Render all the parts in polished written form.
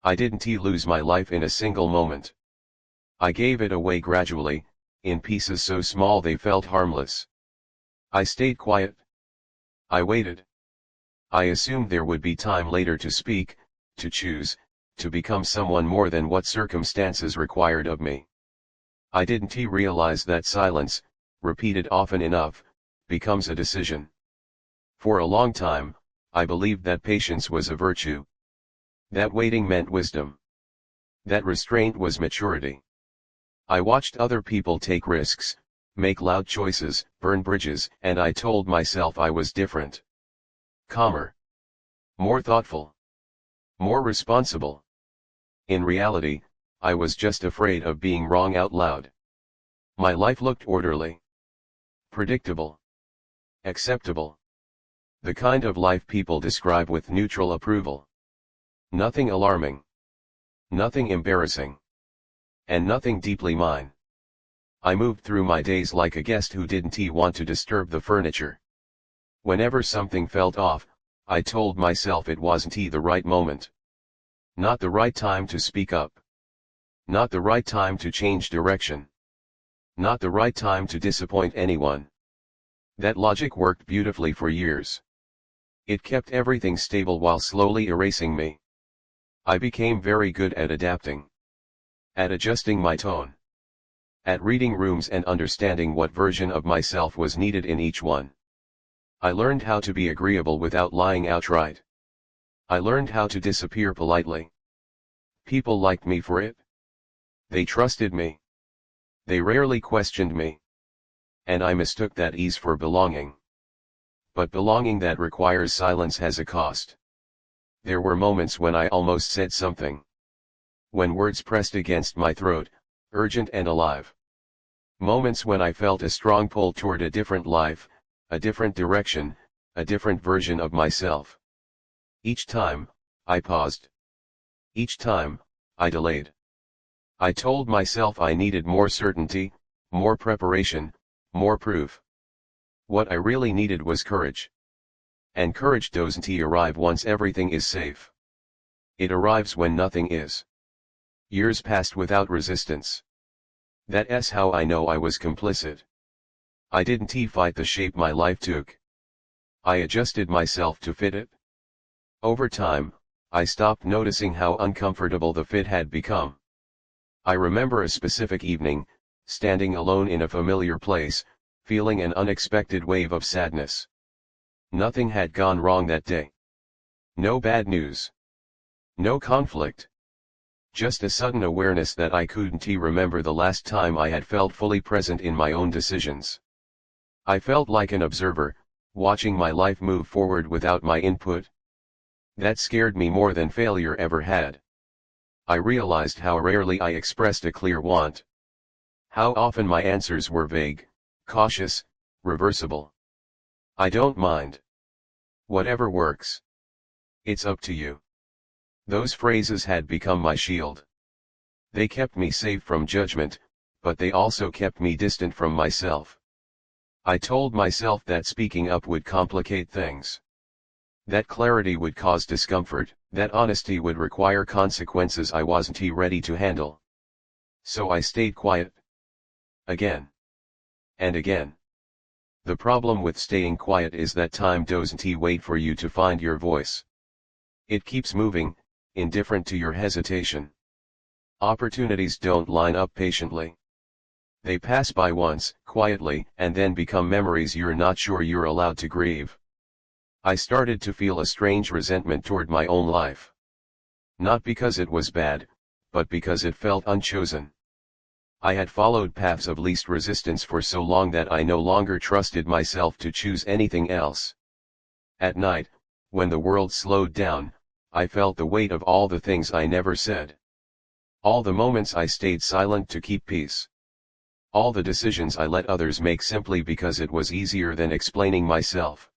I didn't lose my life in a single moment. I gave it away gradually, in pieces so small they felt harmless. I stayed quiet. I waited. I assumed there would be time later to speak, to choose, to become someone more than what circumstances required of me. I didn't realize that silence, repeated often enough, becomes a decision. For a long time, I believed that patience was a virtue. That waiting meant wisdom. That restraint was maturity. I watched other people take risks, make loud choices, burn bridges, and I told myself I was different. Calmer. More thoughtful. More responsible. In reality, I was just afraid of being wrong out loud. My life looked orderly. Predictable. Acceptable. The kind of life people describe with neutral approval. Nothing alarming. Nothing embarrassing. And nothing deeply mine. I moved through my days like a guest who didn't want to disturb the furniture. Whenever something felt off, I told myself it wasn't the right moment. Not the right time to speak up. Not the right time to change direction. Not the right time to disappoint anyone. That logic worked beautifully for years. It kept everything stable while slowly erasing me. I became very good at adapting. At adjusting my tone. At reading rooms and understanding what version of myself was needed in each one. I learned how to be agreeable without lying outright. I learned how to disappear politely. People liked me for it. They trusted me. They rarely questioned me. And I mistook that ease for belonging. But belonging that requires silence has a cost. There were moments when I almost said something. When words pressed against my throat, urgent and alive. Moments when I felt a strong pull toward a different life, a different direction, a different version of myself. Each time, I paused. Each time, I delayed. I told myself I needed more certainty, more preparation, more proof. What I really needed was courage. And courage doesn't arrive once everything is safe. It arrives when nothing is. Years passed without resistance. That's how I know I was complicit. I didn't fight the shape my life took. I adjusted myself to fit it. Over time, I stopped noticing how uncomfortable the fit had become. I remember a specific evening, standing alone in a familiar place, feeling an unexpected wave of sadness. Nothing had gone wrong that day. No bad news. No conflict. Just a sudden awareness that I couldn't remember the last time I had felt fully present in my own decisions. I felt like an observer, watching my life move forward without my input. That scared me more than failure ever had. I realized how rarely I expressed a clear want. How often my answers were vague, cautious, reversible. I don't mind. Whatever works. It's up to you. Those phrases had become my shield. They kept me safe from judgment, but they also kept me distant from myself. I told myself that speaking up would complicate things. That clarity would cause discomfort, that honesty would require consequences I wasn't ready to handle. So I stayed quiet. Again. And again. The problem with staying quiet is that time doesn't wait for you to find your voice. It keeps moving, indifferent to your hesitation. Opportunities don't line up patiently. They pass by once, quietly, and then become memories you're not sure you're allowed to grieve. I started to feel a strange resentment toward my own life. Not because it was bad, but because it felt unchosen. I had followed paths of least resistance for so long that I no longer trusted myself to choose anything else. At night, when the world slowed down, I felt the weight of all the things I never said. All the moments I stayed silent to keep peace. All the decisions I let others make simply because it was easier than explaining myself.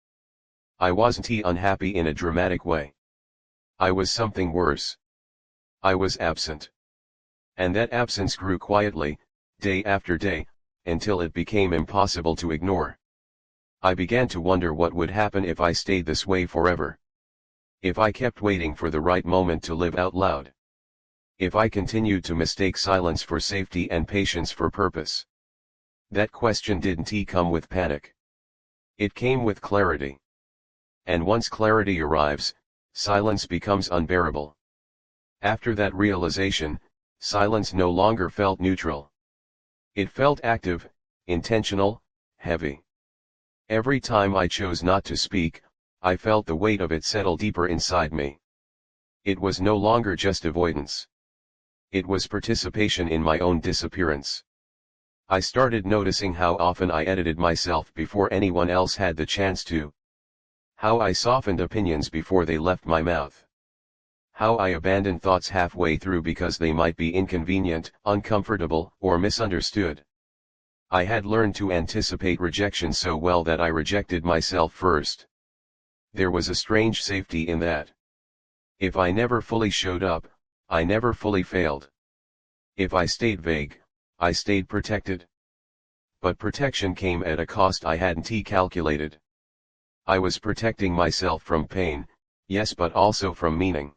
I wasn't unhappy in a dramatic way. I was something worse. I was absent. And that absence grew quietly, day after day, until it became impossible to ignore. I began to wonder what would happen if I stayed this way forever. If I kept waiting for the right moment to live out loud. If I continued to mistake silence for safety and patience for purpose? That question didn't come with panic. It came with clarity. And once clarity arrives, silence becomes unbearable. After that realization, silence no longer felt neutral. It felt active, intentional, heavy. Every time I chose not to speak, I felt the weight of it settle deeper inside me. It was no longer just avoidance. It was participation in my own disappearance. I started noticing how often I edited myself before anyone else had the chance to. How I softened opinions before they left my mouth. How I abandoned thoughts halfway through because they might be inconvenient, uncomfortable, or misunderstood. I had learned to anticipate rejection so well that I rejected myself first. There was a strange safety in that. If I never fully showed up, I never fully failed. If I stayed vague, I stayed protected. But protection came at a cost I hadn't calculated. I was protecting myself from pain, yes, but also from meaning.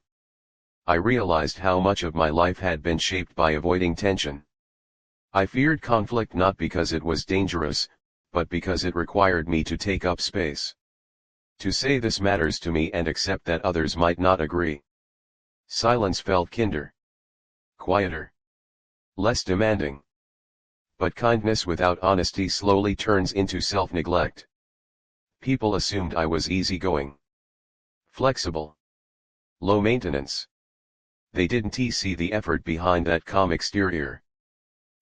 I realized how much of my life had been shaped by avoiding tension. I feared conflict not because it was dangerous, but because it required me to take up space. To say this matters to me and accept that others might not agree. Silence felt kinder. Quieter. Less demanding. But kindness without honesty slowly turns into self-neglect. People assumed I was easygoing. Flexible. Low maintenance. They didn't see the effort behind that calm exterior.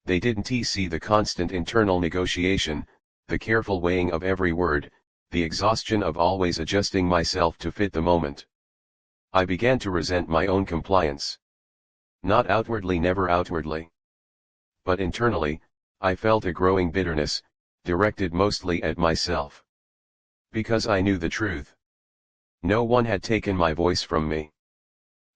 They didn't see the constant internal negotiation, the careful weighing of every word, the exhaustion of always adjusting myself to fit the moment. I began to resent my own compliance. Not outwardly, never outwardly. But internally, I felt a growing bitterness, directed mostly at myself. Because I knew the truth. No one had taken my voice from me.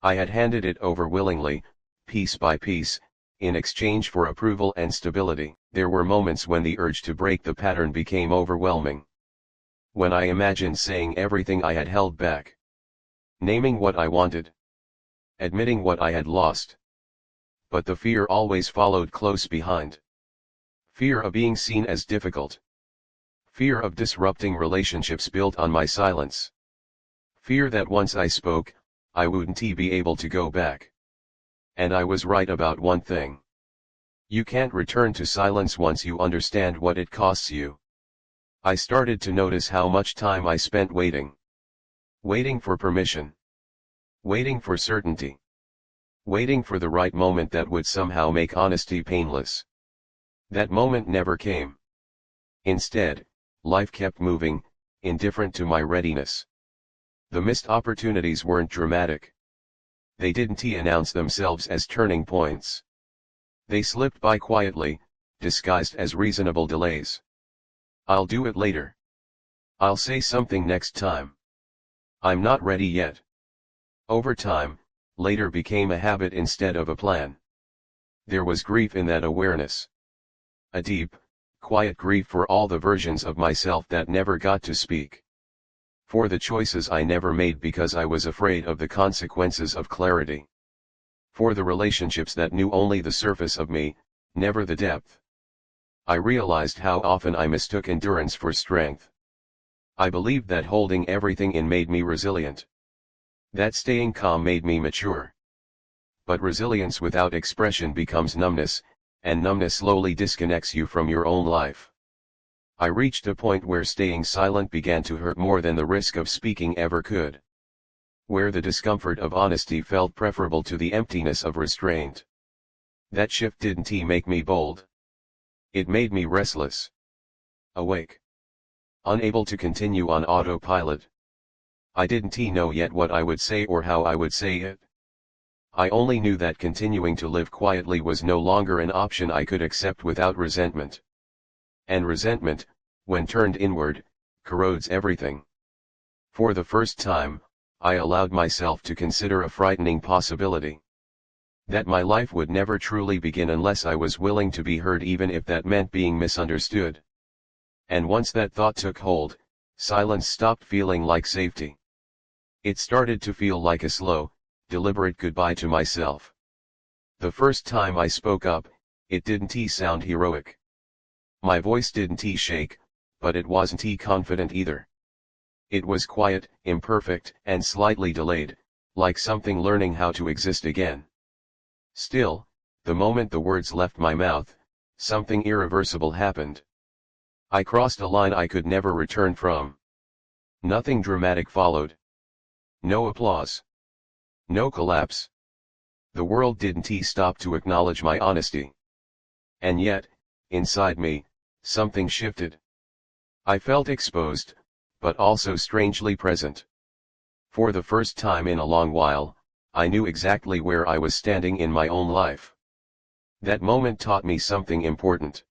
I had handed it over willingly, piece by piece, in exchange for approval and stability. There were moments when the urge to break the pattern became overwhelming. When I imagined saying everything I had held back. Naming what I wanted. Admitting what I had lost. But the fear always followed close behind. Fear of being seen as difficult. Fear of disrupting relationships built on my silence. Fear that once I spoke, I wouldn't be able to go back. And I was right about one thing. You can't return to silence once you understand what it costs you. I started to notice how much time I spent waiting. Waiting for permission. Waiting for certainty. Waiting for the right moment that would somehow make honesty painless. That moment never came. Instead, life kept moving, indifferent to my readiness. The missed opportunities weren't dramatic. They didn't announce themselves as turning points. They slipped by quietly, disguised as reasonable delays. I'll do it later. I'll say something next time. I'm not ready yet. Over time, later became a habit instead of a plan. There was grief in that awareness. A deep, quiet grief for all the versions of myself that never got to speak. For the choices I never made because I was afraid of the consequences of clarity. For the relationships that knew only the surface of me, never the depth. I realized how often I mistook endurance for strength. I believed that holding everything in made me resilient. That staying calm made me mature. But resilience without expression becomes numbness, and numbness slowly disconnects you from your own life. I reached a point where staying silent began to hurt more than the risk of speaking ever could. Where the discomfort of honesty felt preferable to the emptiness of restraint. That shift didn't make me bold. It made me restless. Awake. Unable to continue on autopilot. I didn't know yet what I would say or how I would say it. I only knew that continuing to live quietly was no longer an option I could accept without resentment. And resentment, when turned inward, corrodes everything. For the first time, I allowed myself to consider a frightening possibility. That my life would never truly begin unless I was willing to be heard, even if that meant being misunderstood. And once that thought took hold, silence stopped feeling like safety. It started to feel like a slow, deliberate goodbye to myself. The first time I spoke up, it didn't sound heroic. My voice didn't shake, but it wasn't confident either. It was quiet, imperfect, and slightly delayed, like something learning how to exist again. Still, the moment the words left my mouth, something irreversible happened. I crossed a line I could never return from. Nothing dramatic followed. No applause. No collapse. The world didn't stop to acknowledge my honesty. And yet, inside me, something shifted. I felt exposed, but also strangely present. For the first time in a long while, I knew exactly where I was standing in my own life. That moment taught me something important.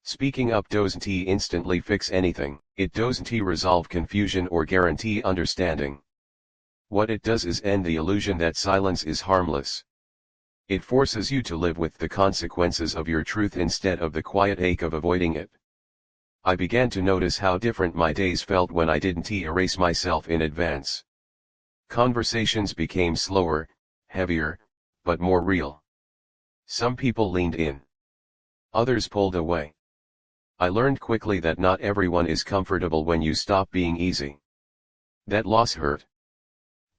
Speaking up doesn't instantly fix anything, it doesn't resolve confusion or guarantee understanding. What it does is end the illusion that silence is harmless. It forces you to live with the consequences of your truth instead of the quiet ache of avoiding it. I began to notice how different my days felt when I didn't erase myself in advance. Conversations became slower, heavier, but more real. Some people leaned in. Others pulled away. I learned quickly that not everyone is comfortable when you stop being easy. That loss hurt.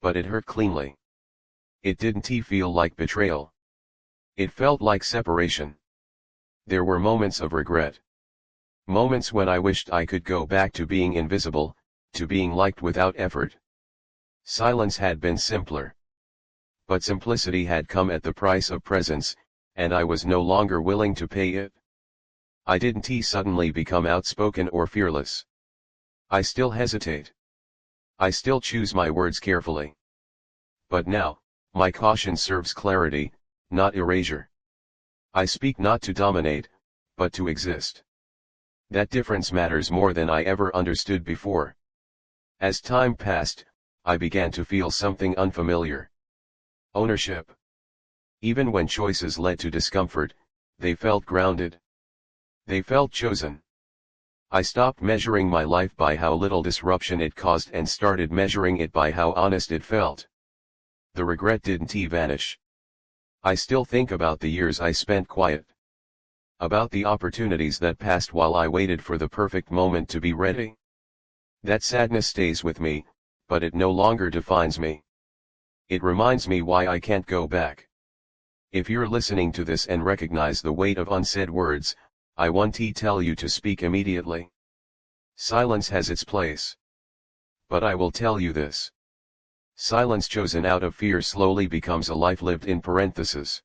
But it hurt cleanly. It didn't feel like betrayal. It felt like separation. There were moments of regret. Moments when I wished I could go back to being invisible, to being liked without effort. Silence had been simpler. But simplicity had come at the price of presence, and I was no longer willing to pay it. I didn't suddenly become outspoken or fearless. I still hesitate. I still choose my words carefully. But now, my caution serves clarity, not erasure. I speak not to dominate, but to exist. That difference matters more than I ever understood before. As time passed, I began to feel something unfamiliar. Ownership. Even when choices led to discomfort, they felt grounded. They felt chosen. I stopped measuring my life by how little disruption it caused and started measuring it by how honest it felt. The regret didn't vanish. I still think about the years I spent quiet. About the opportunities that passed while I waited for the perfect moment to be ready. That sadness stays with me, but it no longer defines me. It reminds me why I can't go back. If you're listening to this and recognize the weight of unsaid words, I want to tell you to speak immediately. Silence has its place. But I will tell you this. Silence chosen out of fear slowly becomes a life lived in parentheses.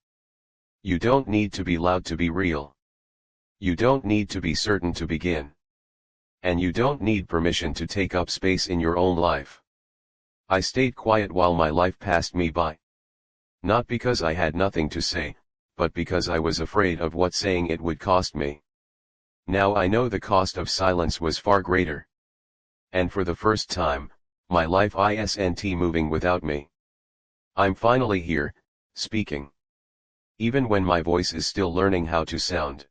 You don't need to be loud to be real. You don't need to be certain to begin. And you don't need permission to take up space in your own life. I stayed quiet while my life passed me by. Not because I had nothing to say, but because I was afraid of what saying it would cost me. Now I know the cost of silence was far greater. And for the first time, my life isn't moving without me. I'm finally here, speaking. Even when my voice is still learning how to sound.